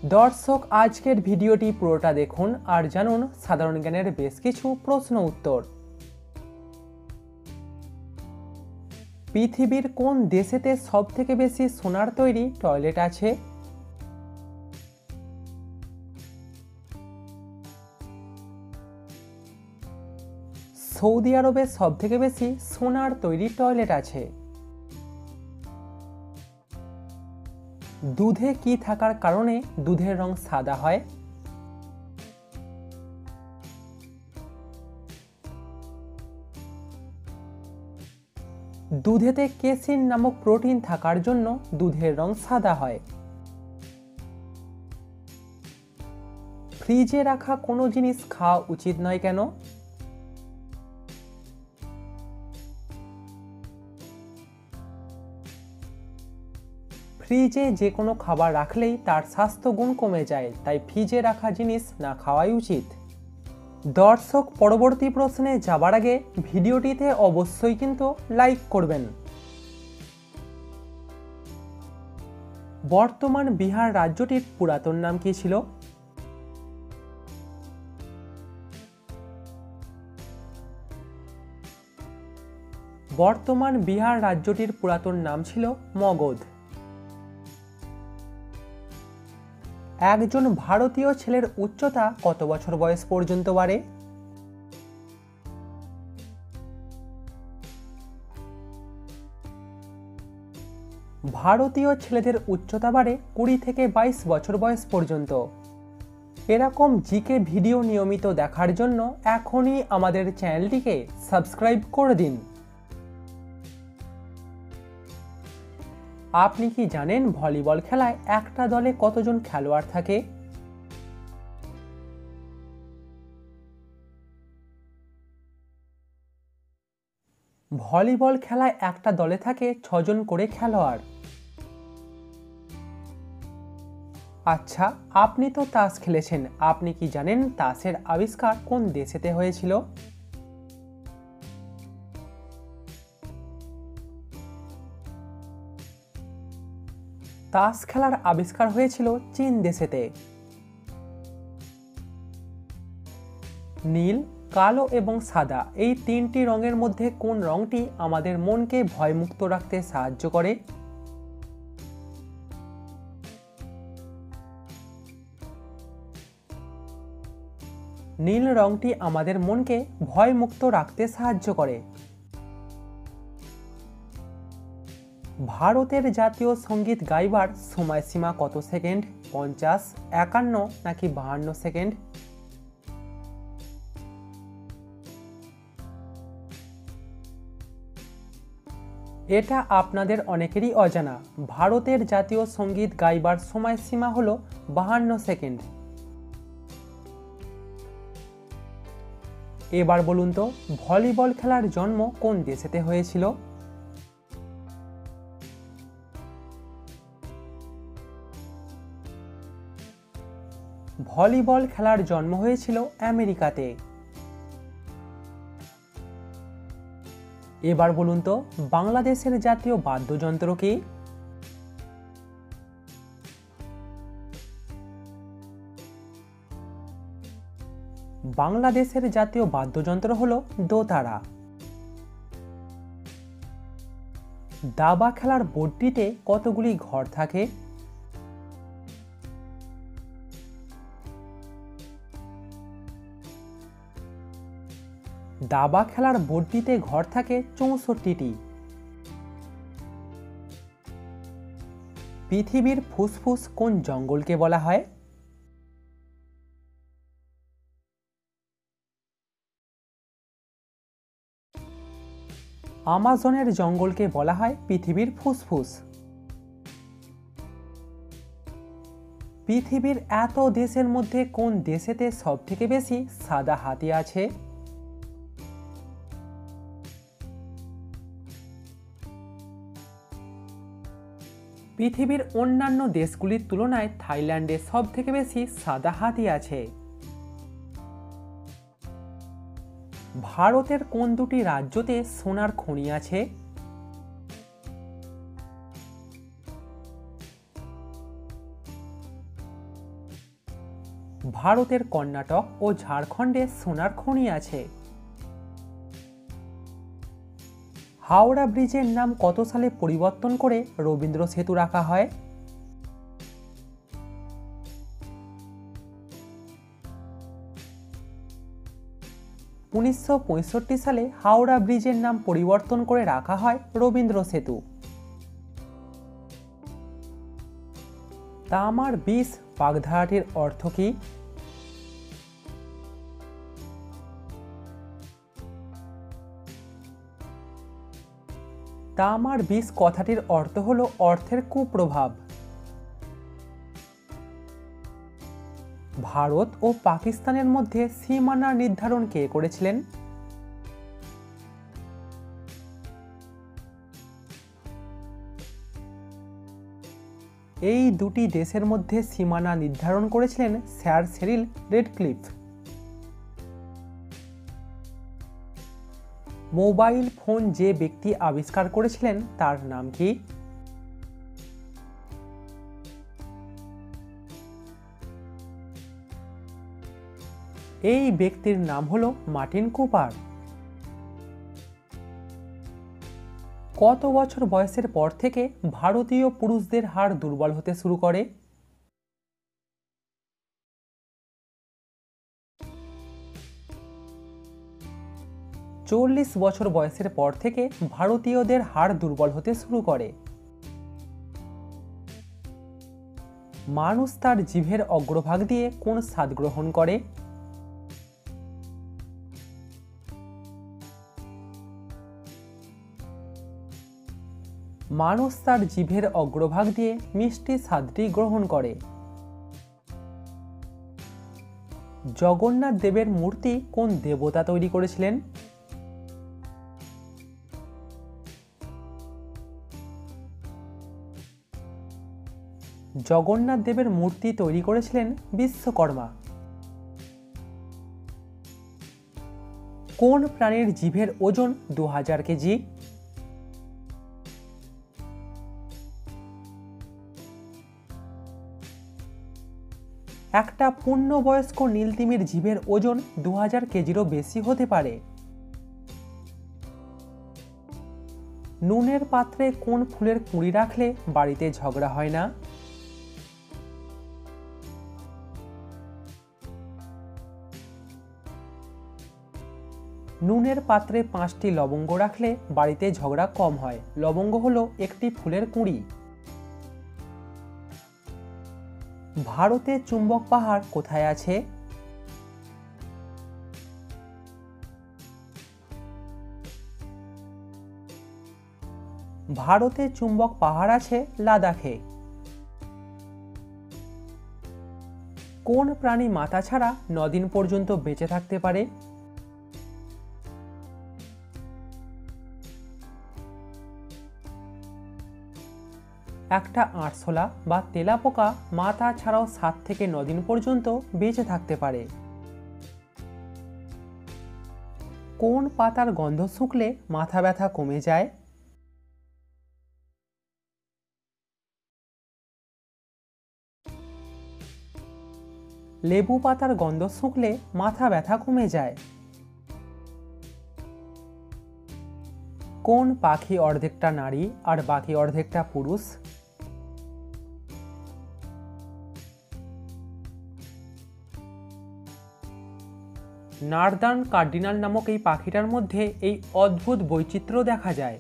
দর্শক আজকের ভিডিওটি পুরোটা দেখুন আর জানুন সাধারণ জ্ঞানের বেশ কিছু প্রশ্ন উত্তর। পৃথিবীর কোন দেশেতে সবথেকে বেশি সোনার তৈরি টয়লেট আছে? সৌদি আরবে সবথেকে বেশি সোনার তৈরি টয়লেট আছে। দুধে কি থাকার কারণে দুধের রং সাদা হয়? দুধেতে কেসিন নামক প্রোটিন থাকার জন্য দুধের রং সাদা হয়। ফ্রিজে রাখা কোনো জিনিস খাওয়া উচিত নয় কেন? ফ্রিজে যে কোনো খাবার রাখলেই তার স্বাস্থ্যগুণ কমে যায়, তাই ফ্রিজে রাখা জিনিস না খাওয়াই উচিত। দর্শক পরবর্তী প্রশ্নে যাবার আগে ভিডিওটিতে অবশ্যই কিন্তু লাইক করবেন। বর্তমান বিহার রাজ্যটির পুরাতন নাম কি ছিল? বর্তমান বিহার রাজ্যটির পুরাতন নাম ছিল মগধ। একজন ভারতীয় ছেলের উচ্চতা কত বছর বয়স পর্যন্ত বাড়ে? ভারতীয় ছেলেদের উচ্চতা বাড়ে 20 থেকে 22 বছর বয়স পর্যন্ত। এরকম জিকে ভিডিও নিয়মিত দেখার জন্য এখনই আমাদের চ্যানেলটিকে সাবস্ক্রাইব করে দিন। আপনি কি জানেন ভলিবল খেলায় একটা দলে কতজন খেলোয়াড় থাকে? ভলিবল খেলায় একটা দলে থাকে 6 জন করে খেলোয়াড়। আচ্ছা, আপনি তো তাস খেলেছেন, আপনি কি জানেন তাসের আবিষ্কার কোন দেশেতে হয়েছিল? তাস খেলার আবিষ্কার হয়েছিল চীন দেশেতে। নীল, কালো এবং সাদা এই তিনটি রঙের মধ্যে কোন রঙটি আমাদের মনকে ভয়মুক্ত রাখতে সাহায্য করে? নীল রঙটি আমাদের মনকে ভয়মুক্ত রাখতে সাহায্য করে। ভারতের জাতীয় সঙ্গীত গাইবার সময়সীমা কত সেকেন্ড? 50, 51 নাকি 52 সেকেন্ড? এটা আপনাদের অনেকেরই অজানা। ভারতের জাতীয় সঙ্গীত গাইবার সময়সীমা হলো 52 সেকেন্ড। এবার বলুন তো, ভলিবল খেলার জন্ম কোন দেশেতে হয়েছিল? ভলিবল খেলার জন্ম হয়েছিল আমেরিকাতে। এবার বলুন তো, বাংলাদেশের জাতীয় বাদ্যযন্ত্র কি? বাংলাদেশের জাতীয় বাদ্যযন্ত্র হলো দোতারা। দাবা খেলার বোর্ডটিতে কতগুলি ঘর থাকে? দাবা খেলার বোর্ডটিতে ঘর থাকে 64টি। পৃথিবীর ফুসফুস কোন জঙ্গলকে বলা হয়? আমাজনের জঙ্গলকে বলা হয় পৃথিবীর ফুসফুস। পৃথিবীর এত দেশের মধ্যে কোন দেশেতে সবথেকে বেশি সাদা হাতি আছে? পৃথিবীর অন্যান্য দেশগুলির তুলনায় থাইল্যান্ডে সবথেকে বেশি সাদা হাতি আছে। ভারতের কোন দুটি রাজ্যতে সোনার খনি আছে? ভারতের কর্ণাটক ও ঝাড়খণ্ডে সোনার খনি আছে। হাওড়া ব্রিজের নাম কত সালে পরিবর্তন করে রবীন্দ্র সেতু রাখা হয়? 1965 সালে হাওড়া ব্রিজের নাম পরিবর্তন করে রাখা হয় রবীন্দ্র সেতু। তামার 20 বাগধারাটির অর্থ কী? তামার 20 কথাটির অর্থ হলো অর্থের কুপ্রভাব। ভারত ও পাকিস্তানের মধ্যে সীমানা নির্ধারণ কে করেছিলেন? এই দুটি দেশের মধ্যে সীমানা নির্ধারণ করেছিলেন স্যার সেরিল রেডক্লিফ। মোবাইল ফোন যে ব্যক্তি আবিষ্কার করেছিলেন তার নাম কি? এই ব্যক্তির নাম হলো মার্টিন কুপার। কত বছর বয়সের পর থেকে ভারতীয় পুরুষদের হাড় দুর্বল হতে শুরু করে? 40 বছর বয়সের পর থেকে ভারতীয়দের হাড় দুর্বল হতে শুরু করে। মানুষ তার জিভের অগ্রভাগ দিয়ে কোন স্বাদ গ্রহণ করে? মানুষ তার জিভের অগ্রভাগ দিয়ে মিষ্টি স্বাদটি গ্রহণ করে। জগন্নাথ দেবের মূর্তি কোন দেবতা তৈরি করেছিলেন? জগন্নাথ দেবের মূর্তি তৈরি করেছিলেন বিশ্বকর্মা। কোন প্রাণীর জিভের ওজন 2000 কেজি? একটা পূর্ণবয়স্ক নীলতিমির জিভের ওজন 2000 কেজিরও বেশি হতে পারে। নুনের পাত্রে কোন ফুলের কুঁড়ি রাখলে বাড়িতে ঝগড়া হয় না? নুনের পাত্রে 5টি লবঙ্গ রাখলে বাড়িতে ঝগড়া কম হয়। লবঙ্গ হলো একটি ফুলের কুঁড়ি। ভারতে চুম্বক পাহাড় কোথায় আছে? ভারতে চুম্বক পাহাড় আছে লাদাখে। কোন প্রাণী মাথা ছাড়া 9 দিন পর্যন্ত বেঁচে থাকতে পারে? একটা আরশোলা বা তেলাপোকা মাথা ছাড়াও 7 থেকে 9 দিন পর্যন্ত বেঁচে থাকতে পারে। কোন পাতার গন্ধ শুঁকলে মাথা ব্যথা কমে যায়? লেবু পাতার গন্ধ শুঁকলে মাথা ব্যথা কমে যায়। কোন পাখি অর্ধেকটা নারী আর বাকি অর্ধেকটা পুরুষ? নার্দার্ন কার্ডিনাল নামক এই পাখিটার মধ্যে এই অদ্ভুত বৈচিত্র্য দেখা যায়।